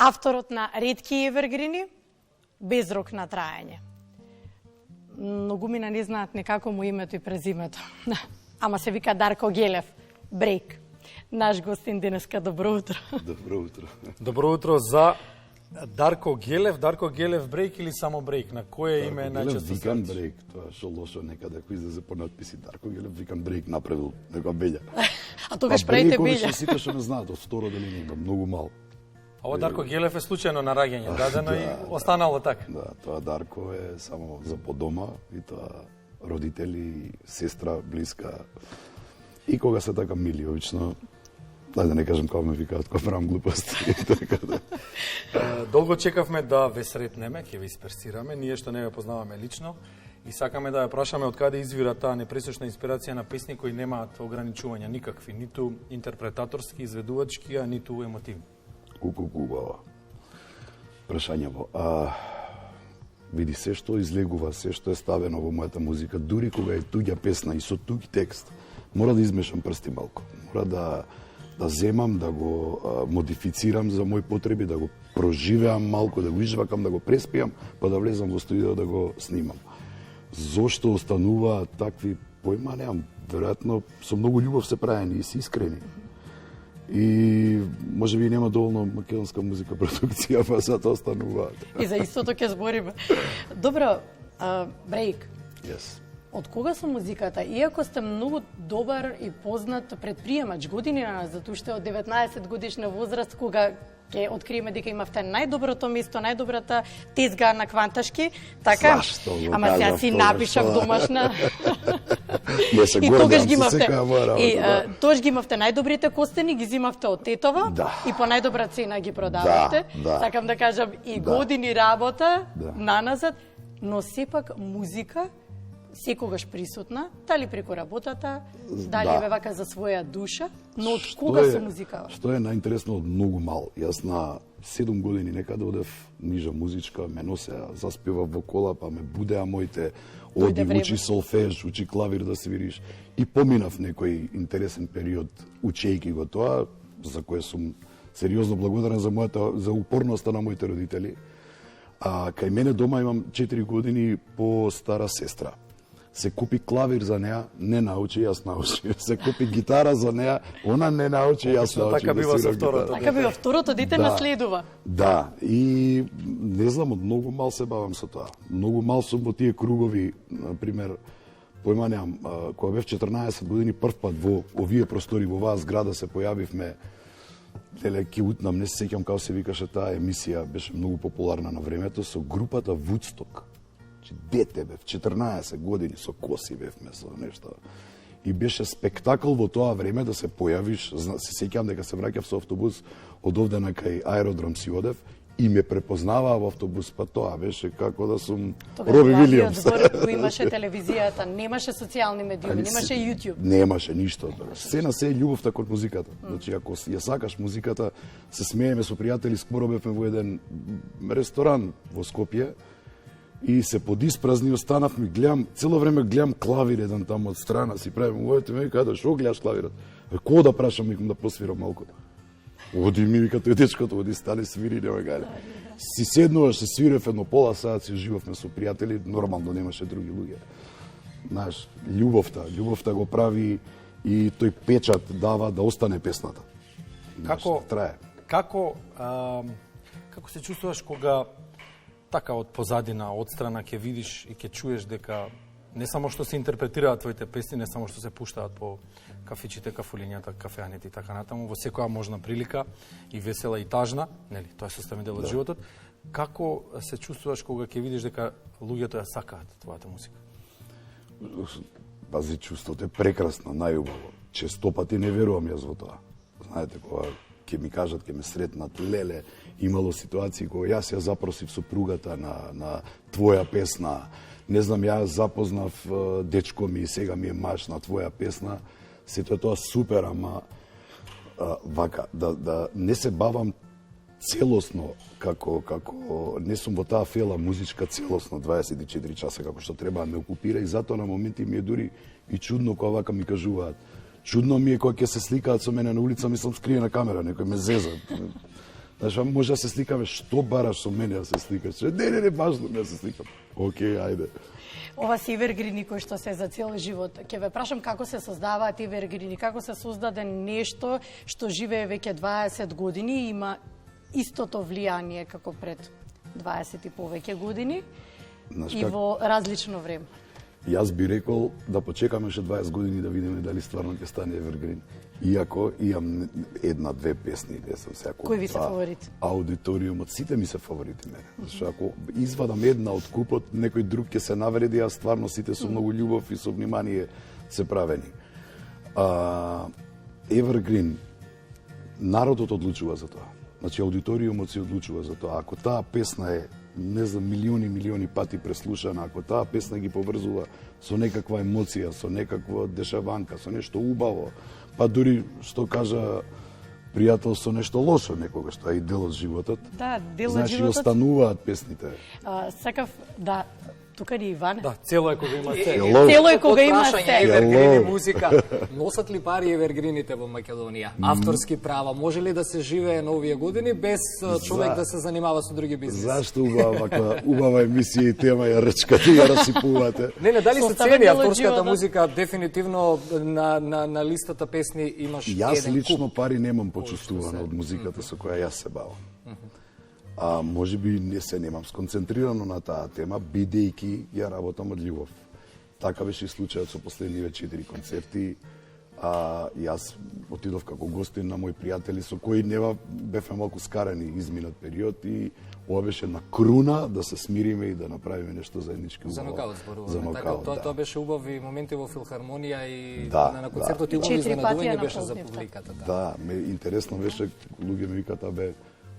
авторот на ретки евергрини, без рок на траење. Многумина не знаат некако му името и презимето. Ама се вика Дарко Гелев, Брейк. Наш гостин денеска, добро утро. Добро утро. Добро утро за Дарко Гелев. Дарко Гелев Брейк или само Брейк? На кое име најчесто се? Викан Брейк, тоа што лошо некаде кој излезе по надписи. Дарко Гелев Викан Брейк направил некоја белја. А тогаш правите белја. Брейк, сите што не знаат, од второ деление има многу мал. Ова Дарко Гелев е случајно на раѓање, дадено и останало така. Да, тоа Дарко е само за по дома и тоа родители, сестра, блиска. И кога се така мили, обично, да не кажам кога ме викаат, кога правам глупости. Долго чекавме да ве сретнеме, ќе ве исперсираме, ние што не ве познаваме лично и сакаме да ја прашаме од каде извира таа непресечна инспирација на песни кои немаат ограничувања никакви, ниту интерпретаторски, изведувачки, а ниту емотивни. Убаво. Прашањево. Види, се што излегува, се што е ставено во мојата музика, дури кога е туѓа песна и со туѓ текст, мора да измешам прсти малку. Мора да земам, да го модифицирам за мои потреби, да го проживеам малку, да го извакам, да го преспиам, па да влезам во студио да го снимам. Зошто остануваат такви појма, немам. Веројатно со многу љубов се правени и се искрени. И може би нема доволно македонска музика продукција, па затоа остануваат. И за истото ќе збориме. Добро, Брейк. Yes. Од кога со музиката? Иако сте многу добар и познат предприемач години назад, уште од 19 годишна возраст, кога ќе откриеме дека имавте најдоброто место, најдобрата тезга на кванташки, така? Зашто го ама сега си напишав домашна. И тогаш ги имавте. И тогаш ги имавте најдобрите костени, ги зимавте од тетова и по најдобра цена ги продавате. Сакам да кажам и години работа наназад, но сепак музика секогаш присутна, дали преку работата, дали е вака за своја душа, но од кога со музикава? Што е најинтересно од многу мал. Јас на 7 години некаде одев нижа музичка, ме носеа, заспевав во кола, па ме будеа моите оди, учи солфеж, учи клавир да свириш. И поминав некој интересен период учејки го тоа, за кое сум сериозно благодарен за упорноста на моите родители. А кај мене дома имам 4 години по стара сестра. Се купи клавир за неа, не научи, јас научи. Се купи гитара за неа, она не научи, јас научи. Така бива со второто. Така бива, второто дете наследува. Да, и не знам, од многу мал се бавам со тоа. Многу мал сум во тие кругови, например, појма немам, кога бев 14 години прв пат во овие простори, во оваа зграда се појавивме, ќе утнам, не се сеќам како се викаше таа емисија, беше многу популарна на времето, со групата Woodstock. Дете бев, 14 години, со коси бевме, со нешто. И беше спектакл во тоа време да се појавиш, се сеќам дека се враќав со автобус од овде на кај аеродром си одев и ме препознаваа во автобус, па тоа беше како да сум Роби Вилијамс. Тогаш имаше телевизијата, немаше социјални медиуми, немаше YouTube. Немаше ништо. Се на се љубовта кон музиката. Значи, ако ја сакаш музиката, се смееме со пријатели, скоро бевме во еден ресторан во Скопје, и се подиспразни, останавме, гледам, цело време гледам клавир еден таму од страна, си правим, ојте ме, каде, шо гледаш клавирот? Ко да прашам, викам да посвирам малку. Оди ми, вика, тој дечкото, оди стане, свири, нема гајле. Си седнуваш, се свирев едно пола саат, си живавме со пријатели, нормално немаше други луѓе. Знаеш, љубовта го прави и тој печат дава да остане песната. Како трае? Како се чувствуваш кога така од позадина, од страна ќе видиш и ќе чуеш дека не само што се интерпретираат твоите песни, не само што се пуштаат по кафичите, кафулињата, кафеаните и така натаму, во секоја можна прилика и весела и тажна, нели, тоа е составен дел од животот. Како се чувствуваш кога ќе видиш дека луѓето ја сакаат твојата музика? Пази, чувството е прекрасно, најубаво. Често пати не верувам јас во тоа. Знаете, кога ќе ми кажат, ќе ме сретнат, леле, имало ситуации кога јас ја запросив сопругата на твоја песна, не знам, ја запознав дечко ми и сега ми е маж на твоја песна, сето е тоа супер, ама вака, да не се бавам целосно, како не сум во таа фела музичка целосно 24 часа, како што треба да ме окупира, и затоа на моменти ми е дури и чудно кога вака ми кажуваат. Чудно ми е кога ќе се сликаат со мене на улица, мислам скриена камера, некој ме зеза. Знаеш, може да се сликаме, што бараш со мене да се сликаш? Не, важно ми да се сликам. Океј, ајде. Ова се евергрини кои што се за цел живот. Ќе ве прашам како се создаваат евергрини, како се создаде нешто што живее веќе 20 години и има истото влијание како пред 20 и повеќе години и во различно време. Јас би рекол да почекаме ше 20 години да видиме дали стварно ќе стане евергрин. Иако имам една-две песни, не сум секој. Кои ви се фаворити? Аудиториумот, сите ми се фаворити мене. Зашто ако извадам една од купот, некој друг ќе се навреди, а стварно сите со многу љубов и со внимание се правени. Евергрин, народот одлучува за тоа. Значи, аудиториумот се одлучува за тоа. Ако таа песна е, не знам, милиони пати преслушана, ако таа песна ги поврзува со некаква емоција, со некаква дешаванка, со нешто убаво, па дури, што кажа пријател, со нешто лошо некогаш, тоа е и дел од животот. Да, дел од значи, животот. Значи, остануваат песните. Сакав да... Тука ни Иван. Да, цело е кога има се. Цело е кога има се. Евергрини музика. Носат ли пари евергрините во Македонија? Авторски права. Може ли да се живее на овие години без човек да се занимава со други бизнеси? Зашто убава емисија и тема ја рчкате и ја расипувате? Не, дали се цени авторската музика? Дефинитивно на листата песни имаш еден куп. Јас лично пари немам почувствувано од музиката со која јас се бавам. Може би не се немам сконцентрирано на таа тема, бидејќи ја работам од љубов. Така беше и случајот со последниве 4 концерти. Јас отидов како гостин на мои пријатели со кои нева бевме малку скарани изминат период и ова беше на круна да се смириме и да направиме нешто заеднички убаво. За нокаут зборуваме. За нокаут, така, тоа беше убави моменти во филхармонија и на концертот да. и убави изненадување беше за публиката. Да, интересно беше, луѓе ми викаат,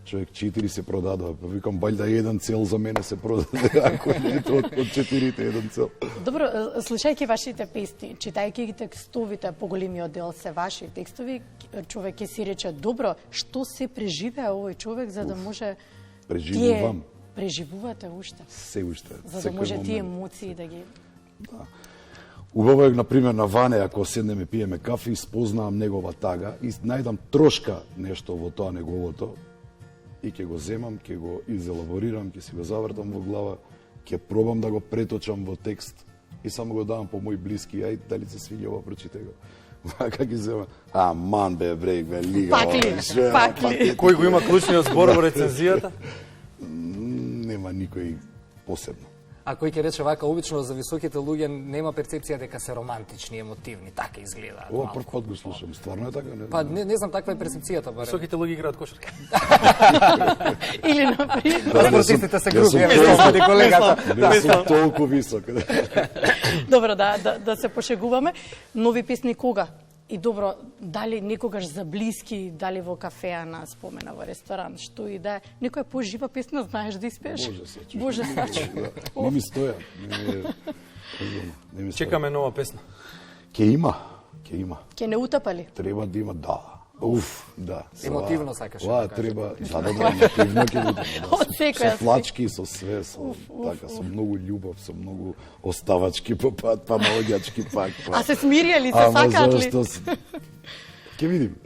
човек 4 се продадува, па викам бајда еден цел за мене се продаде, ако не од 4-те еден цел. Добро, слушајќи вашите песни, читајќи ги текстовите, поголемиот дел се ваши текстови, човек ќе си рече, добро, што се преживеа овој човек за да може преживувам. Преживувате уште. Се уште. За да може тие емоции да ги... Да. Убаво е, например, на Ване, ако седнеме пиеме кафе и спознавам негова тага и најдам трошка нешто во тоа неговото, и ќе го земам, ќе го изелаборирам, ќе си го завртам во глава, ќе пробам да го преточам во текст и само го давам по мој блиски, ај, дали се свиѓа ова, прочитай го. Вака ги земам, ман бе, брейк, бе, лига. Пакли. Кој го има клучниот збор во рецензијата? Нема никој посебно. А кој ќе рече вака, обично за високите луѓе нема перцепција дека се романтични, емотивни, така изгледаат. Ова прв пат го слушам, стварно е така? Па не знам, таква е перцепцијата барем. Високите луѓе играат кошарка. Или например. Спортистите се груби, колегата. Не сум толку висок. Добро, да се пошегуваме. Нови песни кога? И добро, дали некогаш за блиски, дали во кафеа на спомена во ресторан, што и да е. Некоја пожива песна знаеш да испееш? Боже сачу. Не ми стоја. Чекаме нова песна. Ке има. Ке не утапали? Треба да има, да. Да. Емотивно сакаш. Да, треба, емотивно ќе биде. Од секоја. Со плачки, со све, со така, со многу љубов, со многу оставачки по пат, па наоѓачки пак. А се смирија ли, се сакаат ли? Ќе видим.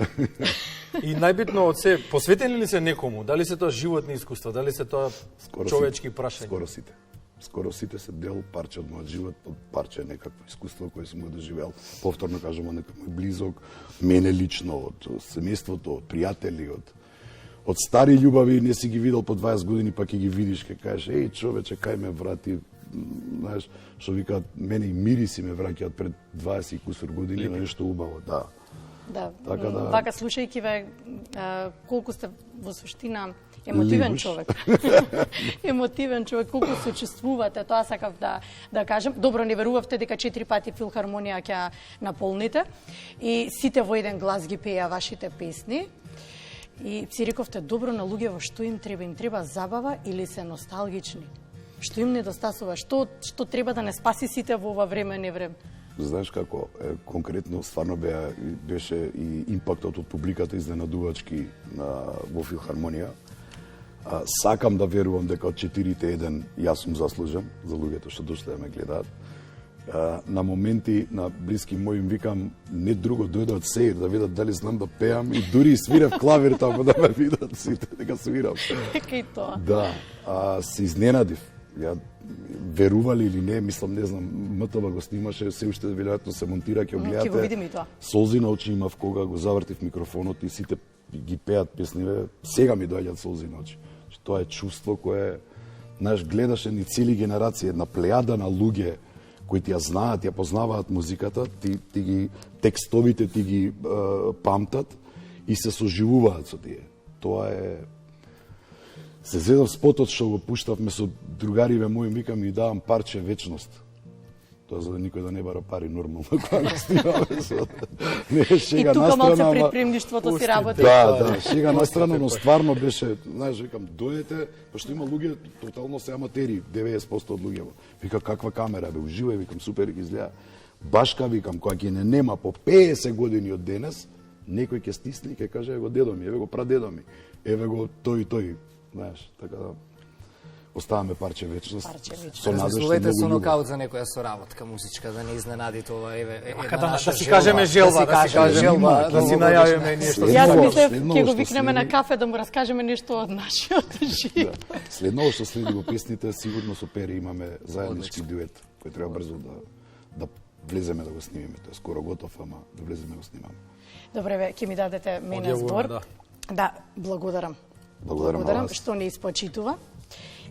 И најбитно од се, посветени ли се некому? Дали се тоа животни искуства, дали се тоа човечки прашања? Скоро сите се дел парче од мојот живот, парче некакво искуство кое сум го доживел. Повторно кажам, од некој мој близок, мене лично, од семејството, од пријатели, од стари љубави, не си ги видел по 20 години, па ќе ги видиш, ќе кажеш, еј човече, кај ме врати, знаеш, што викаат, мене и мириси ме враќаат пред 20 и кусур години на нешто убаво, да. Да, вака слушајќи ве, колку сте во суштина емотивен човек. Емотивен човек, колку се чувствувате, тоа сакав да кажам. Добро, не верувавте дека 4 пати филхармонија ќе наполните и сите во еден глас ги пеја вашите песни. И си рековте, добро, на луѓето што им треба забава или се носталгични? Што им недостасува? Што треба да не спаси сите во ова време, не време? Знаеш како, конкретно стварно беше и импактот од публиката изненадувачки во филхармонија. Сакам да верувам дека од 4-те еден јас сум заслужен за луѓето што дошле да ме гледаат. На моменти на блиски мои им викам не друго дојде од Сеир да видат дали знам да пеам и дури свирев клавир таму да ме видат сите дека свирам. Дека и тоа. Да, се изненадив. Ја верували или не, мислам, не знам, МТВ го снимаше, се уште веројатно се монтира, ќе го гледате. Ќе го видиме и тоа. Солзи на очи имав кога го завртив микрофонот и сите ги пеат песниве. Сега ми доаѓаат солзи на очи. Тоа е чувство кое, знаеш, гледаш едни цели генерации, една плејада на луѓе кои ти ја знаат, ја познаваат музиката, ти ги текстовите ти ги памтат и се соживуваат со тие. Тоа е... Се зедав спотот што го пуштавме со другариве мои, викам и давам парче вечност. Тоа за да никој да не бара пари нормално кога го снимаме. Не е шега на страна. И тука малце предприемништвото си работи. Да, шега на страна, но стварно беше, знаеш, викам, дојдете, пошто има луѓе, тотално се аматери, 90% од луѓето. Вика, каква камера, бе, уживај, викам, супер, ги изгледа. Башка, викам, која ќе не нема по 50 години од денес, некој ќе стисне и ќе каже, ево дедо ми, еве го прадедо ми, еве го тој и тој, знаеш, така да... Оставаме парче вечност. Со надежда со нокаут за некоја соработка музичка, да не изненади тоа, еве, да си кажеме желба, да си си најавиме нешто. Јас мислев ќе го викнеме на кафе да му раскажеме нешто од нашиот живот. Следно што следи во песните, сигурно со Пери имаме заеднички дует, кој треба брзо да влеземе да го снимиме. Тоа е скоро готов, ама да влеземе да го снимаме. Добре, бе, ќе ми дадете мене збор. Да, благодарам. Благодарам што не испочитува.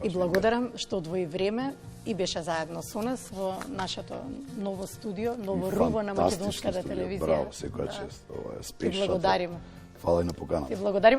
И благодарам што одвои време и беше заедно со нас во нашето ново студио, ново руво на македонската телевизија. Браво, секоја чест. Ова е спешно. Ти благодарим. Фала и на поканата. Ти благодарим.